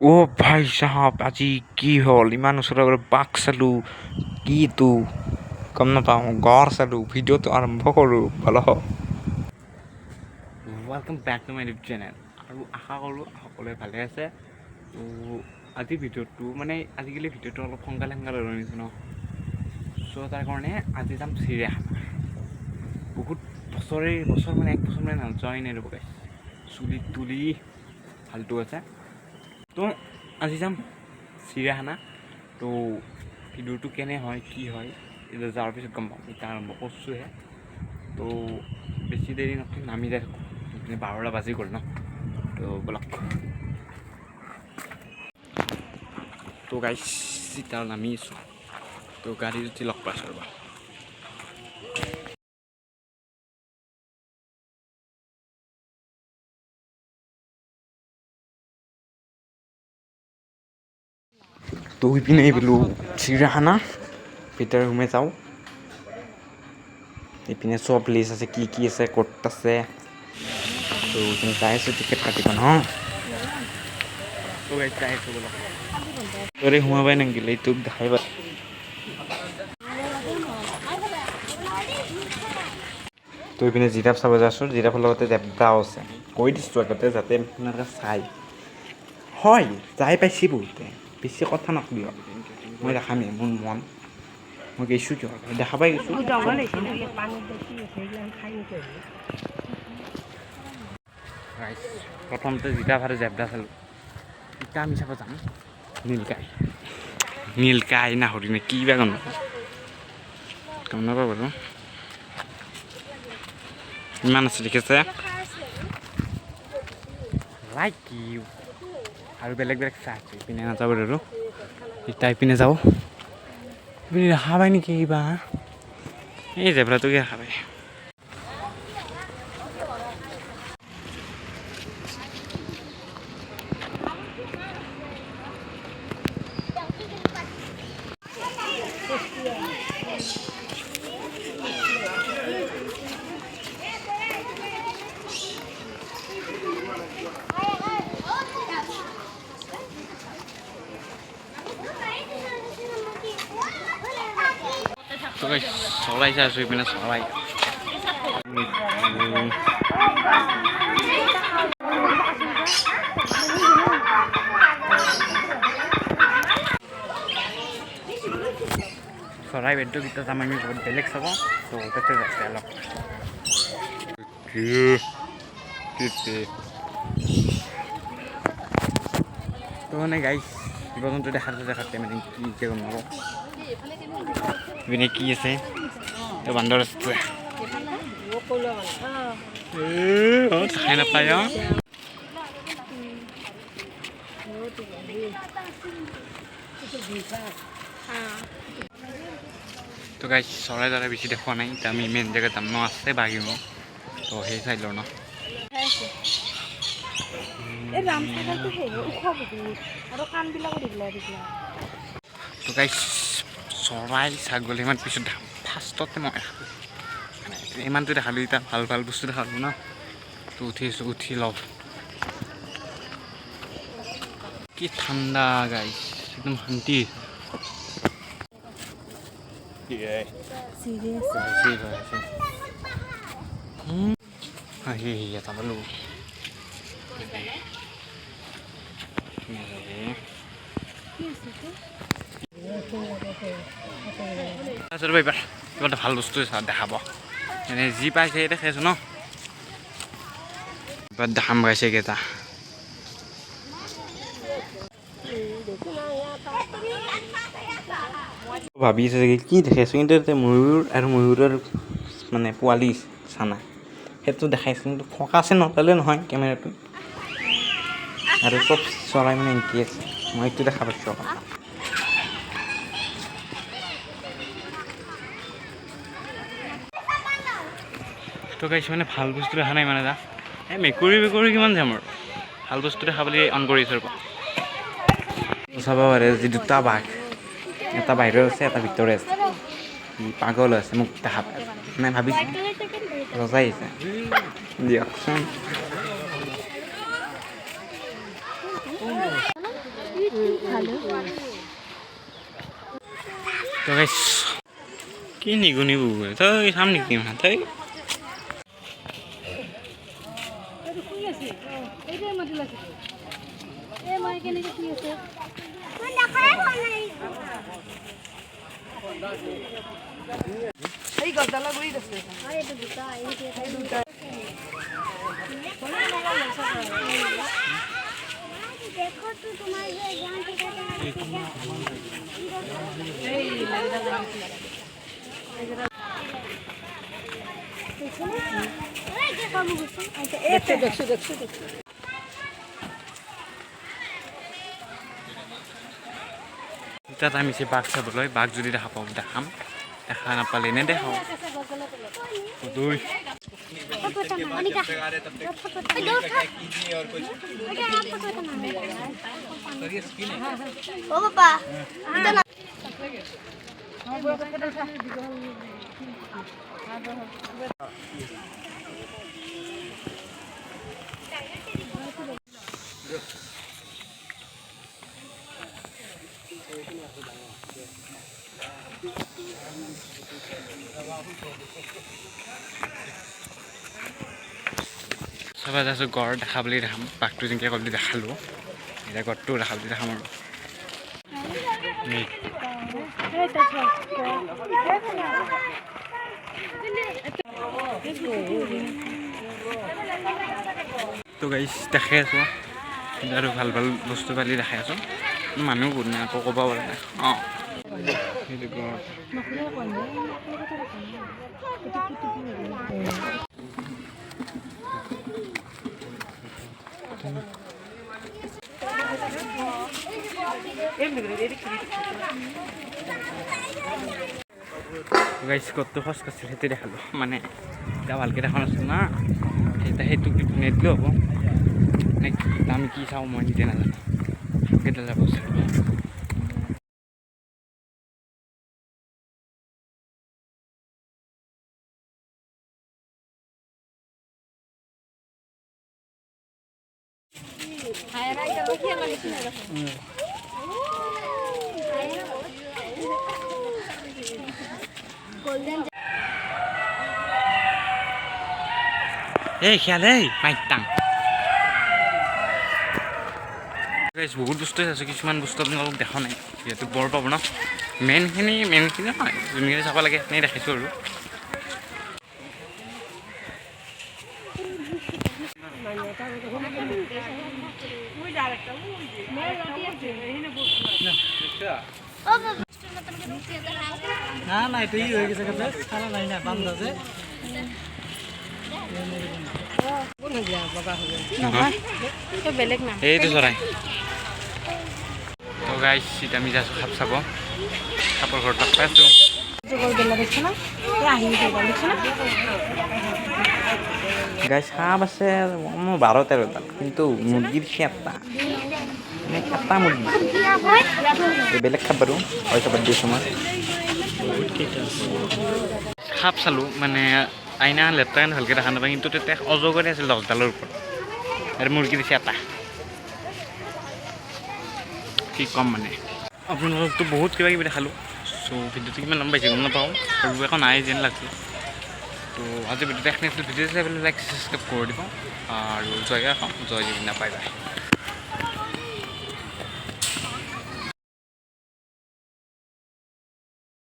অ' ভাই চাহাব আজি কি হ'ল ইমান ওচৰৰ পৰা বাঘ চালোঁ কিটো গম নাপাওঁ গড় চালোঁ ভিডিঅ'টো আৰম্ভ কৰোঁ ব'লক welcome back to my YouTube channel আৰু আশা কৰোঁ সকলোৱে ভালে আছে তো আজি ভিডিঅ'টো মানে আজিকালি ভিডিঅ'টো অলপ সোনকালে লৈ আনিছোঁ ন চ' তাৰ কাৰণে আজি যাম চিৰিয়াখানা বহুত বছৰ মানে এক বছৰ মানে যোৱাই নাই ৰ'ব গাইছ চুলি তুলি ফাল্টু আছে তো আজি যাম চিৰিয়াখানা তো ভিডিঅ'টো কেনে হয় কি হয় যোৱাৰ পিছত গম পাম এতিয়া আৰম্ভ কৰিছোঁহে তো বেছি দেৰি নকৰি নামি যাই থাকোঁ 12টা বাজি গ'ল ন তো ব'লক তো গাইছ এতিয়া নামি আছোঁ তো গাড়ীত উঠি লগ পাইছোঁ ৰ'বা তো ইপিনে বোলো চিৰিয়াখানা ভিতৰে সোমাই যাওঁ ইপিনে চব লিষ্ট আছে কি আছে ক'ত আছে তো তুমি যাই আছোঁ টিকেট কাটিব ন তো গাইছ যাই আছোঁ ব'লক তোৰে সোমাবাই নাগিলে তোক দেখাই পাই তো ইপিনে জিৰাফ চাব যাইছোঁ জিৰাফৰ লগতে জেব্ৰাও আছে কৈ দিছোঁ আগতে যাতে আপোনালোকে চাই হয় যাই পাইছি বহুতে বেছি কথা নকবি মই দেখামেই মোৰ মন মই গৈছোঁ কিয় দেখা পাই গৈছোঁ প্ৰথমতে জিৰাফ আৰু জেব্ৰা চালোঁ এতিয়া আমি চাব যাম নীলকাই না হৰিণে কি বা গম নাপাওঁ বাৰু ইমান আছে ঠিক আছে লাইক ইউ আৰু বেলেগ চাহ আছে ইপিনে নাযাব আৰু এতিয়া ইপিনে যাওঁ ইপিনে দেখা পাই নেকি কিবা এই জেব্ৰাটোকে দেখা পায় চৰাই চাই আছোঁ ইপিনে চৰাই চৰাই বেদকেইটা যাম আমি বহুত বেলেগ চাব তো তাতে যাচ্ছে অলপ তো মানে গাইছ জীৱ জন্তু দেখাতে মানে কি গম নাপাওঁ ইপিনে কি আছে তো বান্দৰ আছে খাই নাপায় তো গাইছ চৰাই তৰাই বেছি দেখুৱা নাই এতিয়া আমি মেইন জেগাত যাম ন আছে বাগিব তো সেই চাইডৰ ন তো গাইছ চৰাই ছাগলী ইমান পিছত ফাৰ্ষ্টতে মই ইমানটো দেখালোঁ এতিয়া ভাল বস্তু দেখালোঁ ন তো উঠি লওঁ কি ঠাণ্ডা গাইছ একদম শান্তি চাবলো এইবাৰ কিবা এটা ভাল বস্তু দেখাব এনে যি পাইছে দেখাই আছোঁ ন এবাৰ দেখাম গাইছে এইকেইটা ভাবি আছে চাগে কি দেখাইছোঁ কিন্তু এতিয়া ময়ূৰ আৰু ময়ূৰৰ মানে পোৱালি চানা সেইটো দেখাইছোঁ কিন্তু ফকাছে নপালে নহয় কেমেৰাটো আৰু চব চৰাই মানে এনকি আছে মই এইটো দেখা পাইছোঁ অকল তো গাইছ মানে ভাল বস্তু দেখা নাই মানে এই মেকুৰী কিমান যাম আৰু ভাল বস্তু দেখা বুলি অন কৰিছোঁ ৰ'ব চাব পাৰে যি দুটা বাঘ এটা বাহিৰত আছে এটা ভিতৰত আছে পাগল আছে মোক দেখা পায় মানে ভাবিছোঁ ৰজাই আহিছে দিয়কচোন তো গাইছ কি নিগুনিব তই চাম নেকি মানে তই তাত আমি বাঘ চাবলৈ বাঘ যদি দেখা পাওঁ দেখাম দেখা নাপালে নেদেখাওঁ দুই সবাই যাইছোঁ গড় দেখা বুলি দেখাম বাঘটো যেনেকৈ ক'লে দেখালোঁ এতিয়া গড়টো দেখা বুলি দেখাম আৰু তো গাইছ দেখাই আছোঁ আৰু ভাল ভাল বস্তু পালি দেখাই আছোঁ মানুহ বহুত নাই আকৌ ক'ব পৰা নাই অঁ সেইটো গড় গাইছ কতটো খৰচ কৰিছিল সেইটো দেখালোঁ মানে এতিয়া ভালকৈ দেখা নাছিলোঁ না এতিয়া সেইটো নেদিলেও হ'ব নে আমি কি চাওঁ মই নিজে নাজানো কেতিয়া যাব এই খেয়াল এই মাইটাং বহুত বস্তু আছে কিছুমান বস্তু আপোনালোক দেখা নাই যিহেতু বৰ পাব ন মেইনখিনি হয় যোনখিনি চাব লাগে সেইখিনি দেখাইছোঁ আৰু না এইটো ই হৈ গৈছে খালা নাই না বান্ধ আছে এইটো চৰাই তো গাইছ এতিয়া আমি যাইছোঁ সাপ চাব সাপৰ ঘৰত লগ পাইছোঁ গাইছ সাপ আছে মোৰ 12-13ডাল কিন্তু মুৰ্গীৰ এটা মানে এটা মুৰ্গী বেলেগ খাপ বাৰু পইচা বাদ দিছোঁ মই সাপ চালোঁ মানে আইনা লেতেৰা ভালকৈ দেখা নাপায় কিন্তু তেতিয়া অজগৰে আছিল 10ডালৰ ওপৰত আৰু মুৰ্গী দিছে এটা কি ক'ম মানে আপোনালোকতো বহুত কিবা কিবি দেখালোঁ চ' ভিডিঅ'টো কিমান লম্বা পাইছে গম নাপাওঁ আৰু একো নাই যেন লাগিছিল তো আজি ভিডিঅ'টো এইখিনি আছিল ভিডিঅ'টো চাই পেলাই লাইক ছাবস্ক্ৰাইব কৰি দিব আৰু জয় জয় জয় জয় বাই বাই